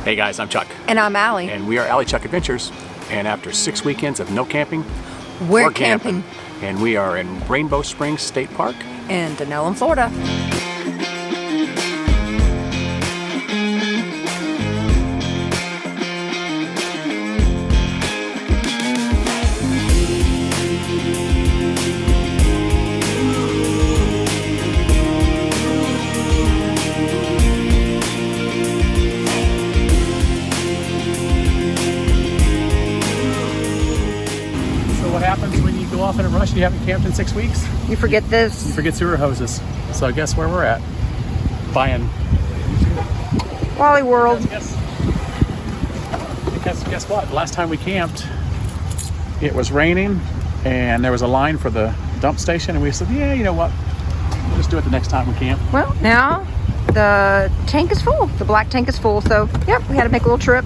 Hey guys, I'm Chuck. And I'm Allie. And we are AlliChuck Adventures. And after 6 weekends of no camping, we're camping. And we are in Rainbow Springs State Park. In Denellen, Florida. What happens when you go off in a rush? You haven't camped in 6 weeks? You forget this. You forget sewer hoses. So guess where we're at? Buying Wally World. Guess what? Last time we camped, it was raining and there was a line for the dump station, and we said, yeah, you know what? We'll just do it the next time we camp. Well, now the tank is full. The black tank is full. So, yep, we had to make a little trip.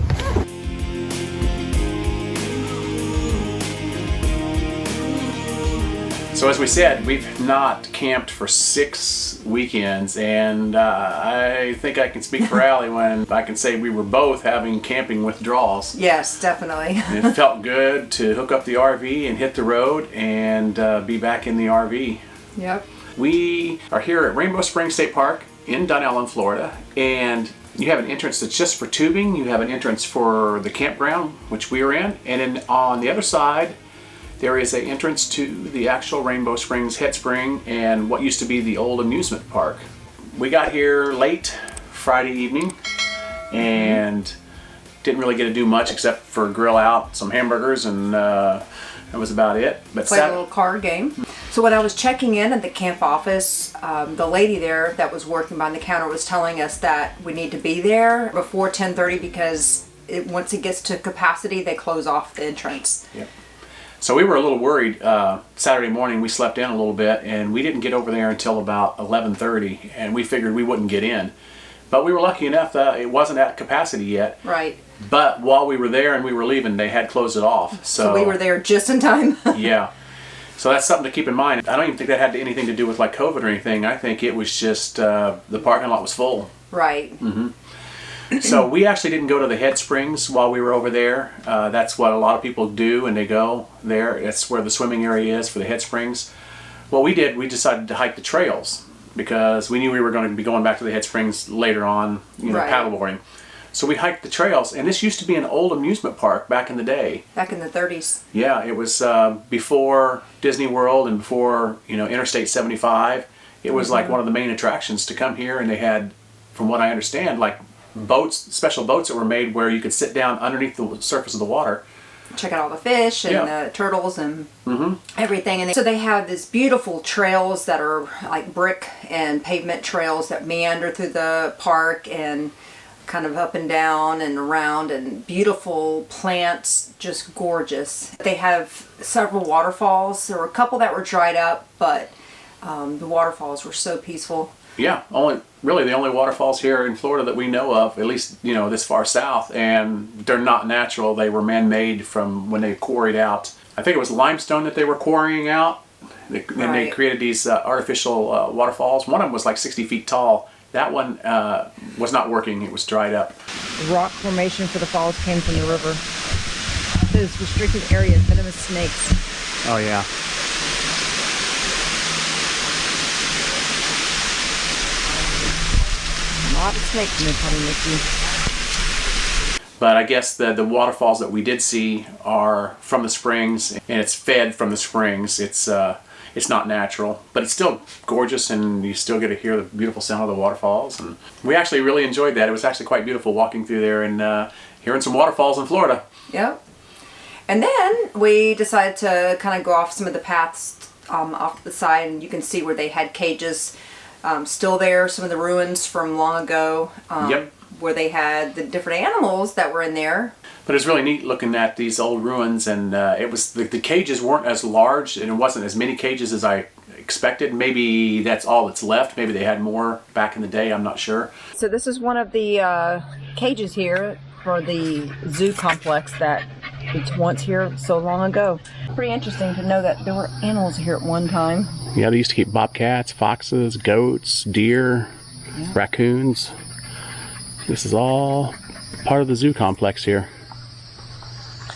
So as we said, we've not camped for 6 weekends, and I think I can speak for Allie when I can say we were both having camping withdrawals. Yes, definitely. And it felt good to hook up the RV and hit the road and be back in the RV. Yep. We are here at Rainbow Springs State Park in Denellen, Florida, and you have an entrance that's just for tubing. You have an entrance for the campground, which we are in, and then on the other side there is an entrance to the actual Rainbow Springs head spring and what used to be the old amusement park. We got here late Friday evening and didn't really get to do much except for grill out some hamburgers, and that was about it. But played a little card game. So when I was checking in at the camp office, the lady there that was working behind the counter was telling us that we need to be there before 10:30 because once it gets to capacity, they close off the entrance. Yep. So we were a little worried. Saturday morning we slept in a little bit and we didn't get over there until about 11:30, and we figured we wouldn't get in. But we were lucky enough that it wasn't at capacity yet. Right. But while we were there and we were leaving, they had closed it off. So we were there just in time. Yeah. So that's something to keep in mind. I don't even think that had anything to do with like COVID or anything. I think it was just the parking lot was full. Right. Mm-hmm. So we actually didn't go to the head springs while we were over there. That's what a lot of people do, and they go there. It's where the swimming area is for the head springs. What we did, we decided to hike the trails because we knew we were going to be going back to the head springs later on, you know, right. paddleboarding. So we hiked the trails, and this used to be an old amusement park back in the day. Back in the 30s. Yeah, it was before Disney World and before, you know, Interstate 75. It was like one of the main attractions to come here, and they had, from what I understand, like boats, special boats that were made where you could sit down underneath the surface of the water. Check out all the fish and the turtles and everything. And so they have these beautiful trails that are like brick and pavement trails that meander through the park and kind of up and down and around, and beautiful plants, just gorgeous. They have several waterfalls. There were a couple that were dried up, but the waterfalls were so peaceful. Yeah, really the only waterfalls here in Florida that we know of, at least, you know, this far south, and they're not natural. They were man-made from when they quarried out. I think it was limestone that they were quarrying out, and they created these artificial waterfalls. One of them was like 60 feet tall. That one was not working. It was dried up. The rock formation for the falls came from the river. Those restricted areas, venomous snakes. Oh yeah. A lot of snakes in the Potty Mickey. But I guess the waterfalls that we did see are from the springs, and it's fed from the springs. It's not natural, but it's still gorgeous, and you still get to hear the beautiful sound of the waterfalls. And we actually really enjoyed that. It was actually quite beautiful walking through there and hearing some waterfalls in Florida. Yep. And then we decided to kind of go off some of the paths off the side, and you can see where they had cages still there, some of the ruins from long ago, where they had the different animals that were in there. But it's really neat looking at these old ruins, and it was the cages weren't as large, and it wasn't as many cages as I expected. Maybe that's all that's left. Maybe they had more back in the day. I'm not sure. So this is one of the cages here for the zoo complex that was once here so long ago. Pretty interesting to know that there were animals here at one time. Yeah, they used to keep bobcats, foxes, goats, deer, raccoons. This is all part of the zoo complex here.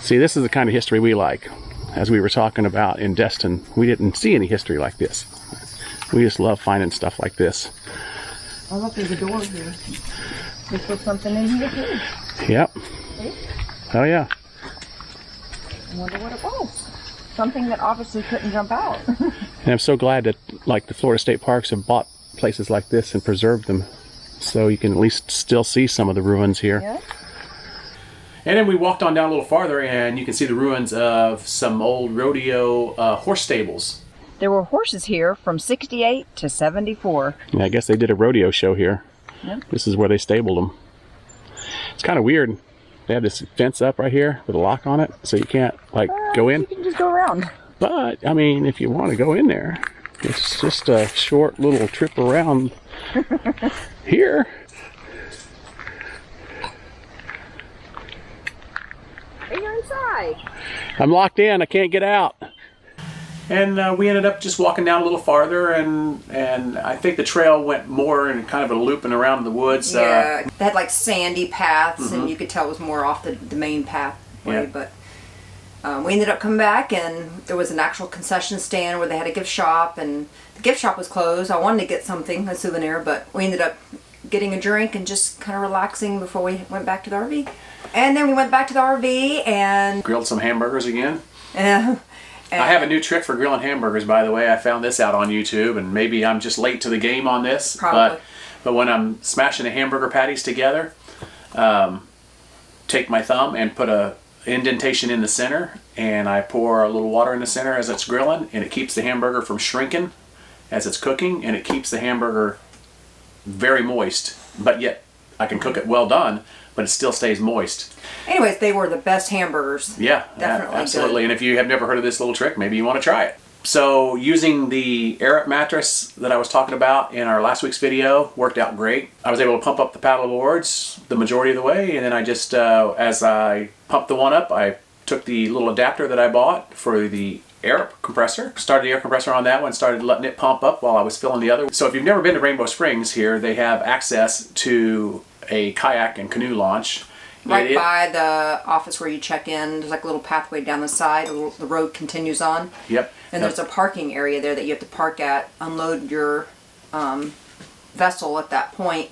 See, this is the kind of history we like. As we were talking about in Destin, we didn't see any history like this. We just love finding stuff like this. Oh, look, there's a door here. They put something in here too. Yep. See? Oh yeah. I wonder what it was. Something that obviously couldn't jump out. And I'm so glad that, like, the Florida State Parks have bought places like this and preserved them, so you can at least still see some of the ruins here. Yeah. And then we walked on down a little farther, and you can see the ruins of some old rodeo horse stables. There were horses here from 68 to 74. Yeah, I guess they did a rodeo show here. Yep. This is where they stabled them. It's kind of weird. They have this fence up right here with a lock on it, so you can't, like, go in. You can just go around. But, I mean, if you want to go in there, it's just a short little trip around here. You're inside. I'm locked in. I can't get out. And we ended up just walking down a little farther, and I think the trail went more in kind of a loop and around the woods. Yeah, they had like sandy paths, and you could tell it was more off the main pathway. Yeah. But we ended up coming back, and there was an actual concession stand where they had a gift shop, and the gift shop was closed. I wanted to get something, a souvenir, but we ended up getting a drink and just kind of relaxing before we went back to the RV. And then we went back to the RV and grilled some hamburgers again. And I have a new trick for grilling hamburgers, by the way. I found this out on YouTube, and maybe I'm just late to the game on this. Probably. But when I'm smashing the hamburger patties together, take my thumb and put a indentation in the center, and I pour a little water in the center as it's grilling, and it keeps the hamburger from shrinking as it's cooking, and it keeps the hamburger very moist, but yet I can cook it well done, but it still stays moist. Anyways, they were the best hamburgers. Yeah, Definitely absolutely. good. And if you have never heard of this little trick, maybe you want to try it. So using the air up mattress that I was talking about in our last week's video worked out great. I was able to pump up the paddle boards the majority of the way, and then I just, as I pumped the one up, I took the little adapter that I bought for the air compressor, started the air compressor on that one, started letting it pump up while I was filling the other. So if you've never been to Rainbow Springs here, they have access to a kayak and canoe launch. Right by the office where you check in, there's like a little pathway down the side, the road continues on. Yep. And there's a parking area there that you have to park at, unload your vessel at that point,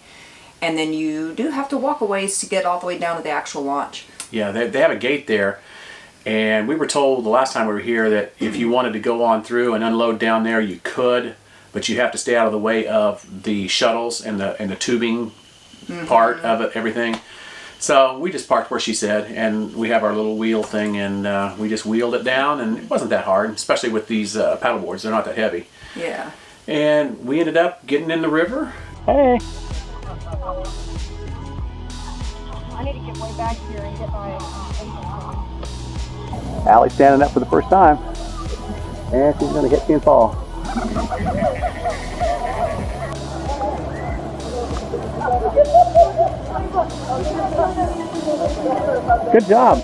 and then you do have to walk a ways to get all the way down to the actual launch. Yeah, they have a gate there, and we were told the last time we were here that if you wanted to go on through and unload down there, you could, but you have to stay out of the way of the shuttles and the tubing part of it, everything. So we just parked where she said, and we have our little wheel thing, and we just wheeled it down, and it wasn't that hard, especially with these paddle boards. They're not that heavy. Yeah. And we ended up getting in the river. Hey. I need to get way back here and get my Allie's standing up for the first time, and she's going to hit you and fall. Good job.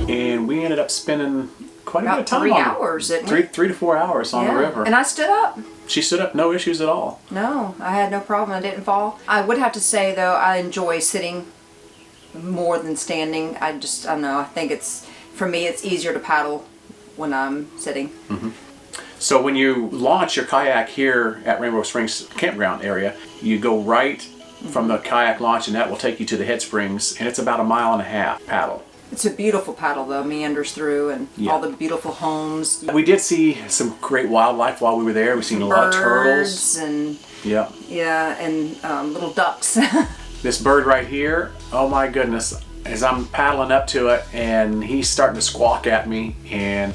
And we ended up spending quite a bit of time 3 on hours, didn't we? 3 to 4 hours on the river. And I stood up. She stood up, no issues at all. No, I had no problem. I didn't fall. I would have to say, though, I enjoy sitting more than standing. I don't know. I think for me, it's easier to paddle when I'm sitting. Mm-hmm. So when you launch your kayak here at Rainbow Springs Campground area, you go right from the kayak launch, and that will take you to the head springs, and it's about 1.5 miles paddle. It's a beautiful paddle, though. Meanders through, and all the beautiful homes. We did see some great wildlife while we were there. We've seen a lot of turtles. And yeah, and little ducks. This bird right here, oh my goodness, as I'm paddling up to it, and he's starting to squawk at me, and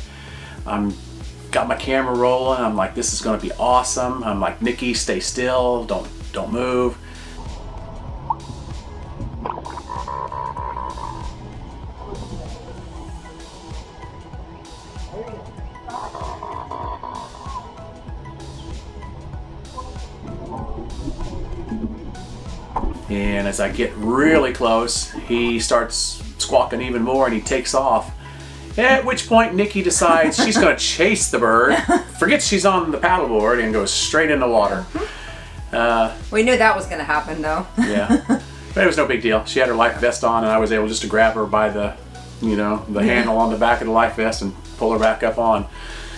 I'm got my camera rolling. I'm like, this is going to be awesome. I'm like, Nikki, stay still, don't move. And as I get really close, he starts squawking even more and he takes off. At which point Nikki decides she's going to chase the bird, forgets she's on the paddleboard, and goes straight in the water. We knew that was going to happen, though. Yeah, but it was no big deal. She had her life vest on, and I was able just to grab her by the, the handle on the back of the life vest and pull her back up on.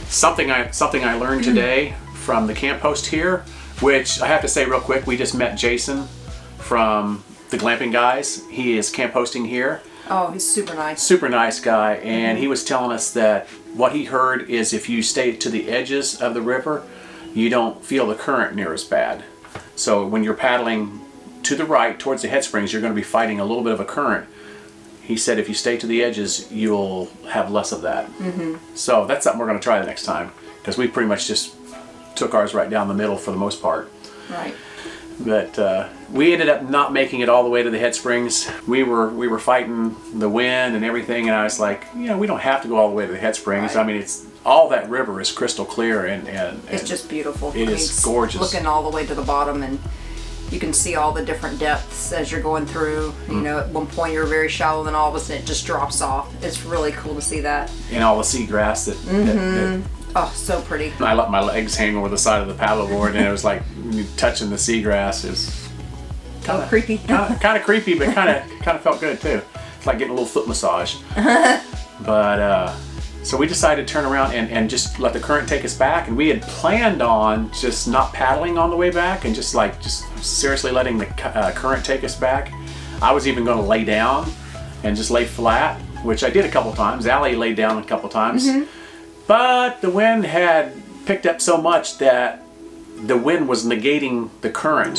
Something I learned today from the camp host here, which I have to say real quick, we just met Jason from the Glamping Guys. He is camp hosting here. Oh, he's super nice. Super nice guy, and he was telling us that what he heard is if you stay to the edges of the river, you don't feel the current near as bad. So when you're paddling to the right towards the head springs, you're going to be fighting a little bit of a current. He said if you stay to the edges, you'll have less of that. So that's something we're going to try the next time, because we pretty much just took ours right down the middle for the most part. Right. But we ended up not making it all the way to the head springs. We were fighting the wind and everything, and I was like, we don't have to go all the way to the head springs. Right. I mean, it's all that river is crystal clear, and it's just beautiful. It is gorgeous. Looking all the way to the bottom, and you can see all the different depths as you're going through. At one point you're very shallow, and all of a sudden it just drops off. It's really cool to see that. And all the seagrass that oh, so pretty. I let my legs hang over the side of the paddleboard, and it was like touching the seagrass is kind of creepy. kind of creepy, but kind of felt good too. It's like getting a little foot massage. But so we decided to turn around and just let the current take us back, and we had planned on just not paddling on the way back and just seriously letting the current take us back. I was even going to lay down and just lay flat, which I did a couple times. Allie laid down a couple times. But the wind had picked up so much that the wind was negating the current.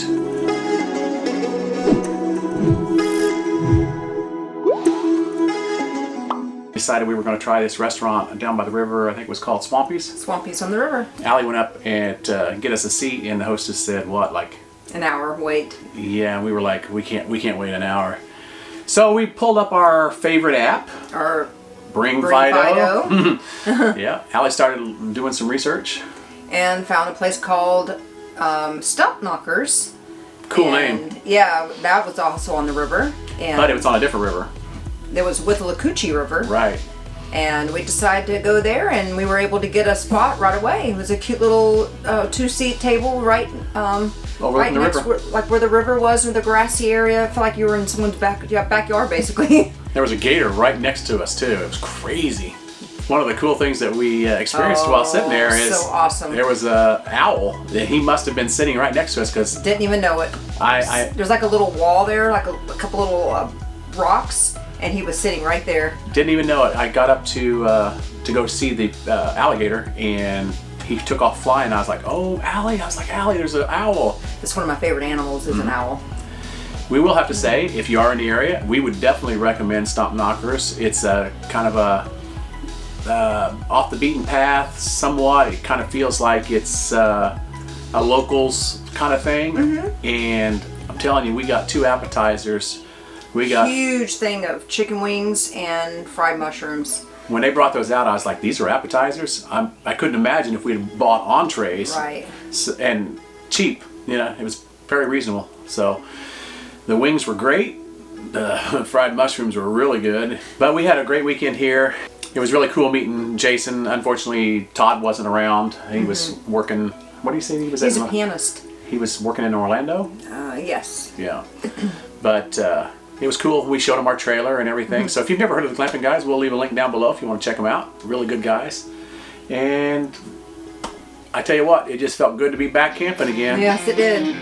Decided we were going to try this restaurant down by the river. I think it was called Swampy's. Swampy's on the river. Allie went up and get us a seat, and the hostess said, "What, like an hour wait?" Yeah, and we were like, "We can't wait an hour." So we pulled up our favorite app. Our Bring Fido. Yeah, Allie started doing some research and found a place called STUMPKNOCKERS. Cool name. Yeah, that was also on the river. But it was on a different river. It was with the Lakuchi River. Right. And we decided to go there, and we were able to get a spot right away. It was a cute little two-seat table right right next where the river was, or the grassy area. I felt like you were in someone's backyard, basically. There was a gator right next to us too. It was crazy. One of the cool things that we experienced while sitting there is so awesome. There was an owl that he must have been sitting right next to us because didn't even know it. There's like a little wall there, like a couple little rocks, and he was sitting right there. Didn't even know it. I got up to go see the alligator, and he took off flying. I was like, "Oh, Allie!" I was like, "Allie, there's an owl." It's one of my favorite animals. Is an owl. We will have to say, if you are in the area, we would definitely recommend STUMPKNOCKERS. It's a kind of a off the beaten path, somewhat. It kind of feels like it's a locals kind of thing. And I'm telling you, we got 2 appetizers. We got huge thing of chicken wings and fried mushrooms. When they brought those out, I was like, "These are appetizers." I couldn't imagine if we had bought entrees. Right. And cheap. It was very reasonable. So the wings were great. The fried mushrooms were really good. But we had a great weekend here. It was really cool meeting Jason. Unfortunately, Tod wasn't around. He was working. What do you say he was? He's a pianist. He was working in Orlando? Yes. Yeah. But it was cool. We showed him our trailer and everything. So if you've never heard of the Glamping Guys, we'll leave a link down below if you want to check them out. Really good guys. And I tell you what, it just felt good to be back camping again. Yes, it did.